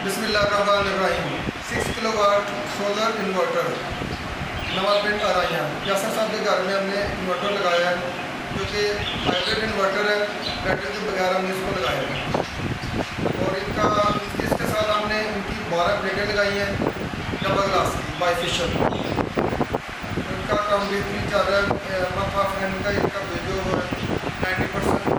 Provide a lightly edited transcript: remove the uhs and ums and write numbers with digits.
बिस्मिल्लाहिर्रहमानिर्रहीम 6 kilowatt solar inverter नवा पिंड आराइयाँ यासर साहब के घर में हमने इन्वर्टर लगाया है जो कि हाइब्रिड इन्वर्टर है। बैटरी के बगैर हमने इसको लगाया है और इसके साथ हमने इनकी 12 प्लेटें लगाई हैं डबल ग्लास की बाईफिशल। इनका काम बेहतरीन चल रहा है। मफा फैन का इनका जो 90%